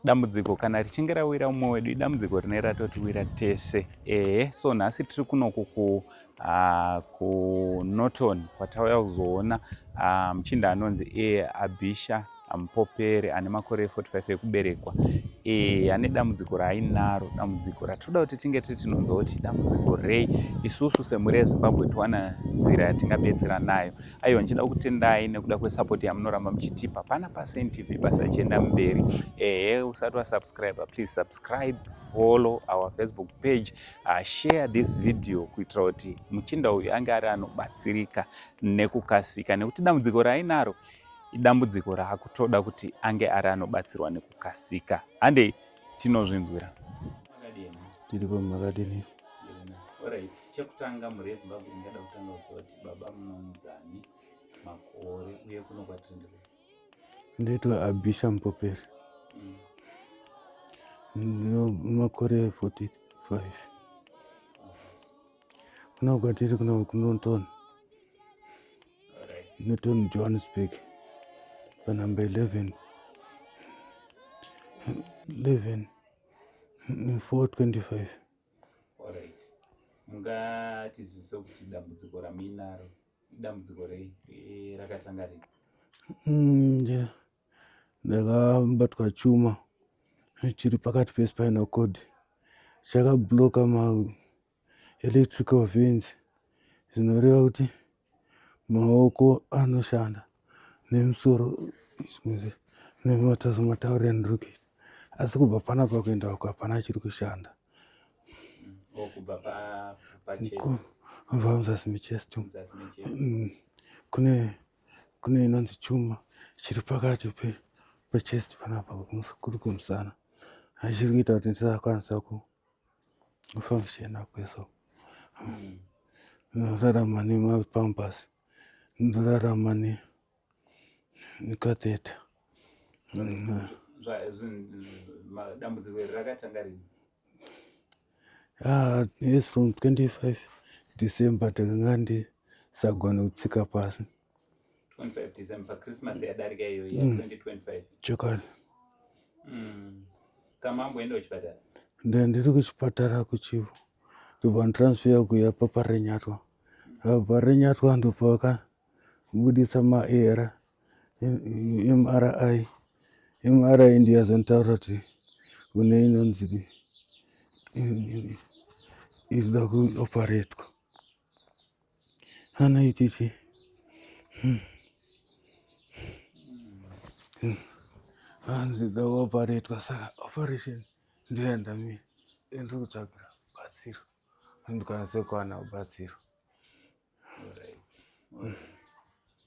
dambudziko kana richinge rawira umwe wedu idambudziko rine ratotiwira tese. So nhasi tiri kunoku kuNorton kwatauya kuzoona muchinda anonzi Abisha Mupopere ane makore 45 ekuberekwa. Ane dambudziko raainaro, dambudziko ratoda kuti tinge tinonzoti dambudziko rei. Isusu semhuri yeZimbabwe towana nzira yatingabetsera nayo. Aiwa, ndichida kutendai nekuda kwesapoti yamunoramba muchitipa. Pana paSaint TV basa richienda mberi. Usati wasubscribe, please subscribe, follow our Facebook page, share this video kuitira kuti muchinda uyu ange ari anobatsirika nekukasika, nekuti dambudziko raainaro idambudziko raakutoda kuti ange ari anobatsirwa nekukasika. Handei tinozvinzwira. Tiripo makadini. Alright, chekutanga mhuri yeZimbabwe ingada kutanga kuziva kuti baba munonzani, makore uye kuno kwatiri ndiko. Ndaitwa Abisha Mupopere. Makore 45. Kuno kwatiri kuNorton. Norton Johannesburg. Panamba 11 425. Alright. Mungatizivise kuti dambudziko ramuinaro idambudziko rei rakatanga rei? Ndakabatwa chuma chiri pakati pespinal cord, chakabloka ma electrical veins, zvinoreva kuti maoko anoshanda nemusoro nematauro andinokuita, asi kubva panapa kuenda uko hapana chiri kushanda. Kubva kubva muzasi mechest kune inonzi chuma chiri pakati pechest panapa kuri kumusana, chiri kuita kuti ndisakwanisa kufunctiona kweso. Ndorarama nemapambasi, ndorarama nekatheta. Dambudziko iri rakatanga rini? Yes, from 25 December takanga ndisagona kutsika pasi. 25 December, Christmas yadarika iyo ya 2025. Chokwadi. Kamamboenda kuchipatara? Ndiri kuchipatara kuChivu. Ndobva ndatransfer kuya paParenyatwa. Parenyatwa ndopavakabudisa maera MRI. MRI ndiyo yazonditaurira kuti une inonzi inoda kuoperetwa. Anoitichi anzida kuoperetwa, saka operation ndiyo yandamira. Ndiri kutsvagira batsiro ndikwanise kuwana batsiro.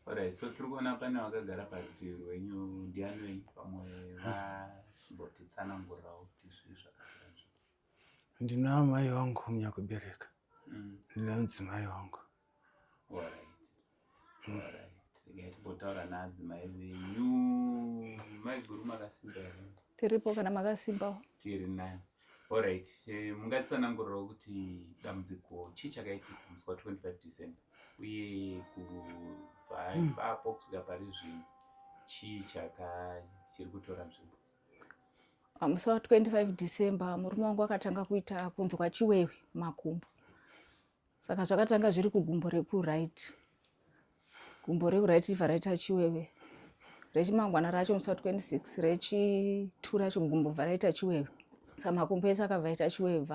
Alright, so tiri kuona pane vakagara parutivi rwenyu, ndiani wenyu pamwe vambotitsanangurirawo kuti zvii zvakakura zvii? Ndina amai vangu munyakubereka, ndina mudzimai wangu. Alright, timbotaura naadzimai venyu. Mai guru makasimba here? Tiripo kana makasimbawo? Tiri nayo. Alright, mungatitsanangurirawo kuti dambudziko chii chakaitika musi wa25 December, uye kubva ipapo kusvika pari zvino chii chiri kutora nzvimbo? Musi wa25 December murume wangu akatanga kuita kunzwa chiwewe makumbo, saka zvakatanga zviri kugumbo rekuraiti. Gumbo rekuraiti ibva raita chiwewe, rechimangwana racho musi wa26, rechitu racho gumbo bva raita chiwewe. Saka makumbo ese akabva aita chiwewe,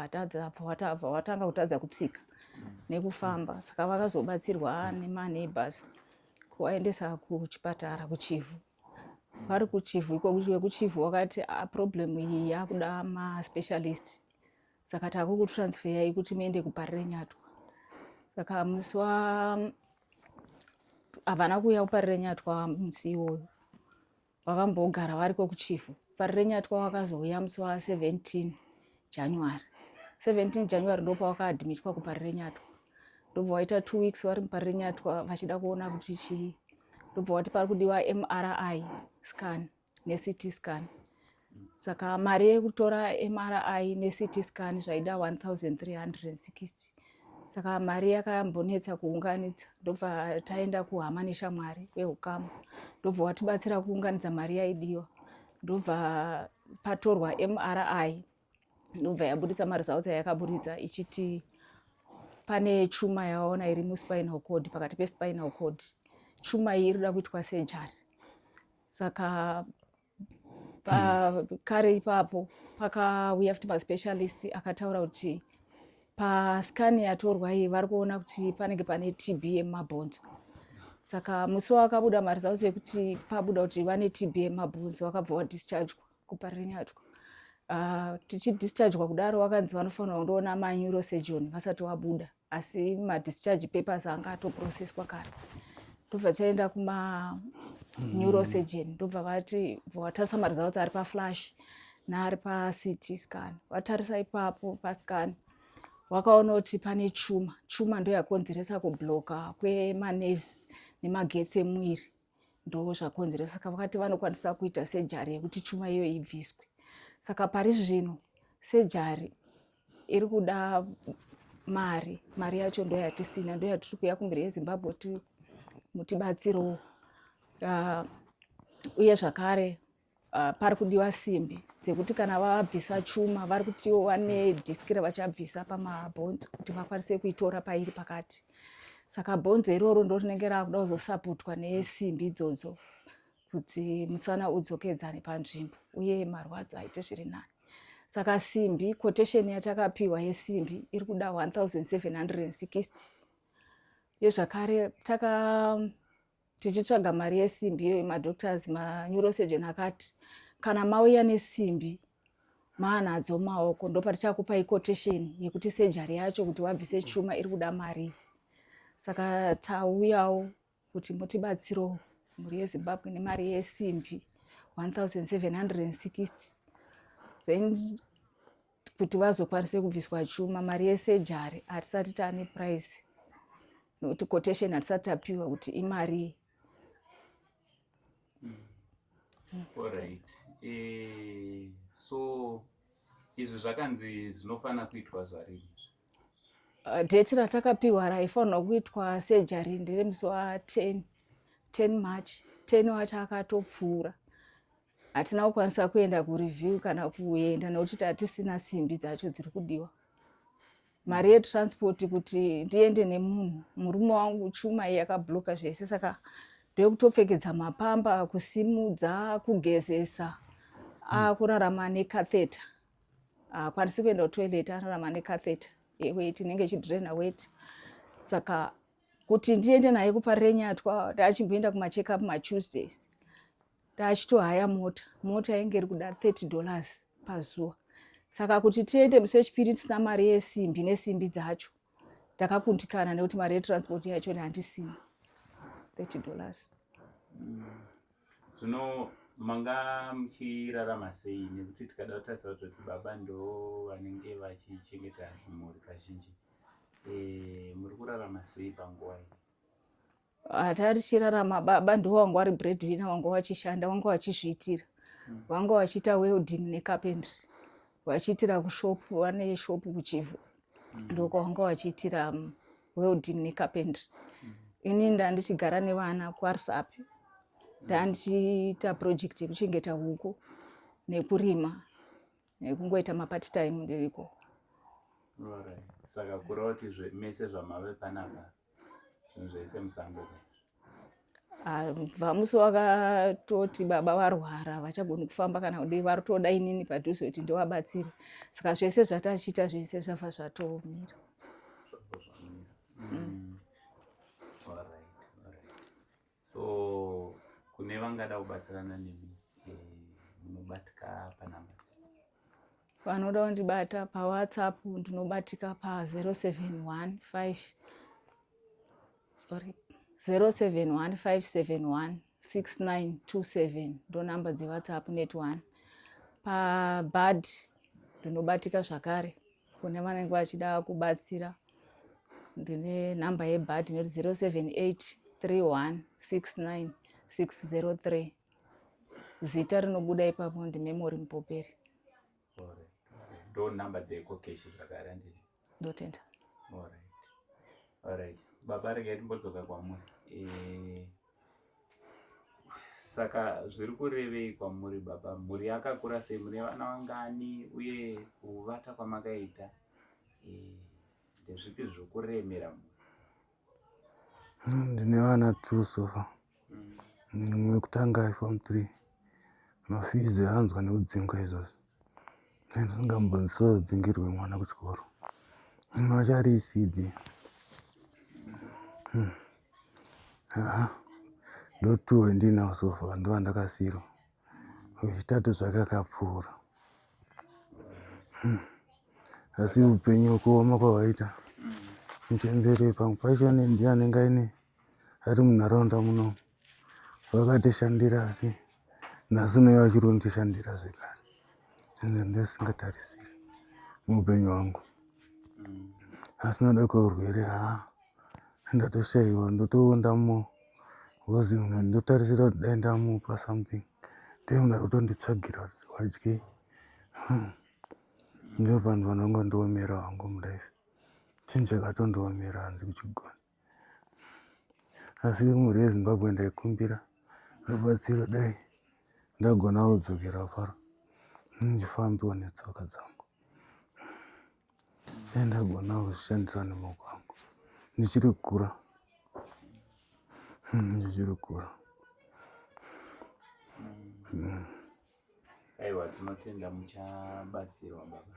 watanga kutadza kutsika nekufamba. Saka vakazobatsirwa nemaneighbors kuvaendesa kuchipatara kuChivu. Vari kuChivu iko kuChivu wakati problem iyi yakuda maspecialist, saka takukutransferai kuti muende kuParenyatwa. Saka musi havana kuuya kuParenyatwa musi iwoyo, vakambogara variko kuChivu. Parenyatwa wakazouya musi wa17 January. 17 January ndopa wakaadhimitwa kuParenyatwa. Ndobva waita 2 weeks vari muParenyatwa vachida kuona kuti chii. Ndobva wati pari kudiwa MRI scan neCT scan. Saka mari yekutora MRI neCT scan zvaida 1360. Saka mari yakambonetsa kuunganidza. Ndobva taenda kuhama neshamwari weHukama. Ndobva watibatsira kuunganidza mari yaidiwa. Ndobva patorwa MRI ndobva yabudisa maresults ayakaburitsa ichiti pane chuma yaona iri muspinal cord, pakati pespinal cord. Chuma iyi irida kuitwa surgery. Saka kare ipapo pakauya futi maspecialist akataura kuti pascan yatorwa iyi vari kuona kuti panenge pane TB yemumabhonzo. Saka musi wakabuda maresults ekuti pabuda kuti vane TB yemumabhonzo wakabva wadischargwa kuParirenyatwa. Tichidischargwa kudaro wakanzi vanofanira kundoona maneurosurgeon vasati wabuda, asi madischarge papers anga atoprocesswa kare. Ndobva taenda neurosurgeon, ndobva vati vatarisa maresults ari paflash naari paCT scan. Vatarisa ipapo pascan wakaona kuti pane chuma ndo yakonzeresa kubloka kwemanerves nemagetsi emwiri, ndo zvakonzeresa. Saka vakati vanokwanisa kuita surgery yekuti chuma iyo ibviswe. Saka pari zvino surgery iri kuda mari yacho ndo yatisina, ndo yatiri kuuya kumhiri yeZimbabwe kuti mutibatsirewo. Uye zvakare pari kudiwa simbi dzekuti kana vabvisa chuma vari kuti wane diski ravachabvisa pamabhonzo kuti vakwanise kuitora pairi pakati. Saka bhonzo iroro ndo rinenge rakuda kuzosapotwa nesimbi idzodzo kuti musana udzokedzane panzvimbo uye marwadzo aite zviri nani. Saka simbi, quotation yatakapiwa yesimbi iri kuda 1760. Yezvakare tichitsvaga mari yesimbi iyo, madoctors maneurosurgeon akati kana mauya nesimbi maanadzo maoko ndopatichakupai quotation yekuti surgery yacho kuti wabvise chuma iri kuda mari. Saka tauyawo kuti mutibatsirewo mhuri yeZimbabwe nemari yesimbi 1760, then kuti vazokwanise kubviswa chuma. Mari yesurgery hatisati taane price nokuti quotation hatisati tapiwa kuti imari. Alright. So izvi zvakanzi zvinofana kuitwa zvarini? Date ratakapiwa raifanirwa kuitwa surgery ndere musi wa10 March. 10 wacho akatopfuura. Hatina kukwanisa kuenda kureview kana kuenda nokuti tatisina simbi dzacho dziri kudiwa. Mari yetransport kuti ndiende nemunhu, murume wangu chuma iyi yakabloka zvese, saka ndokutopfekedza mapamba, kusimudza, kugezesa, kurarama nekatheta. Kwanisi kuenda kutoilet, ararama nekatheta yeweight inenge ichidhirena weight. Saka kuti ndiende naye kuParirenyatwa ndachimboenda kumacheckup maTuesdays, ndachitohaya mota inge iri kuda $30 pazuva. Saka kuti tiende musi wechipiri tisina mari yesimbi nesimbi dzacho takakundikana nekuti mari yetransport yacho handisina $30. Zvino manga muchirarama sei? Nekuti tikada kutarisa kuti baba ndo vanenge vachichengeta mhuri kazhinji. Muri kurarama sei panguva iyi? Hatari chirarama, baba ndo wanga wari breadwinner, wanga wachishanda, wanga wachizviitira. Wanga wachiita welding necarpentry. Wachiitira kushopu, vane shopu kuChivu. Ndoko wanga wachiitira welding necarpentry. Ini ndandichigara nevana kuARSAP. Ndandichiita project yekuchengeta huku nekurima nekungoita mapart time ndiriko. Alright. Saka kureva kuti mese zvamave panapa zvinhu zvese musango. Bva musi wakatoti baba varwara vachagoni kufamba kana kudii, vari kutoda inini padhuze kuti ndivabatsire. Saka zvese zvatachiita zvese zvabva zvatomira. Alright. So kune vangada kubatsirana nemi munobatika panhamba dziri? Vanoda kundibata paWhatsApp ndinobatika pa071571692 ndo namba dzeWhatsApp net1. PaBud ndinobatika zvakare kune vanenge vachida kubatsira. Ndine namba yeBud inoti 07831690603. Zita rinobuda ipapo ndiMemory Mupoperi. Ndo namba dzekokeshi zvakare ndizvo. Ndotenda. Alright. Baba regai timbodzoka kwamuri. Saka zviri kurevei kwamuri baba? Mhuri yakakura sei? Mune vana vangani uye kuvata kwamakaita ndezvipi zviri kuremera? Ndine vana 2 so far. Wekutanga form 3. Mafizi aanzwa nekudzingwa izvozvo. Ndisingambondisodzingirwe mwana kuchikoro. Achari ECD. Ndo 2 wendinawo so far ndo wandakasiyirwa. Wechitatu zvake akapfuura. Asi upenyu kuoma kwahwaita muchembere pamwe pacho ndiye anenge aine ari munharaunda muno vakatishandira, asi nhasi unoyo vachiri kundishandira zvekare. Zvinhu ndisingatarisiri muupenyu hwangu. Asi noda kweurwere ndatoshayiwa, ndotoondamo because ndotarisira kuti dai ndamupa something ndoda kutonditsvagira kuti wadye. Ndo panhu panonga ndoomera hwangu mulife. Chinhu chakatondoomera handzi kuchigona. Asi mhuri yeZimbabwe ndaikumbira rubatsiro, dai ndagona kudzokera paro ndichifambiwo netsoka dzangu, dai ndagona kuzvishandisa nemaoko angu ndichiri kukura. Aiwa, tinotenda muchabatsirwa baba.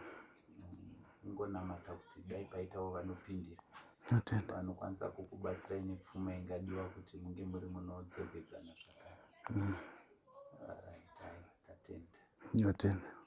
Ungonamata kuti dai paitawo vanopindira vanokwanisa kukubatsirai nepfuma ingadiwa kuti munge muri munodzokedzana zvakare. Tatenda.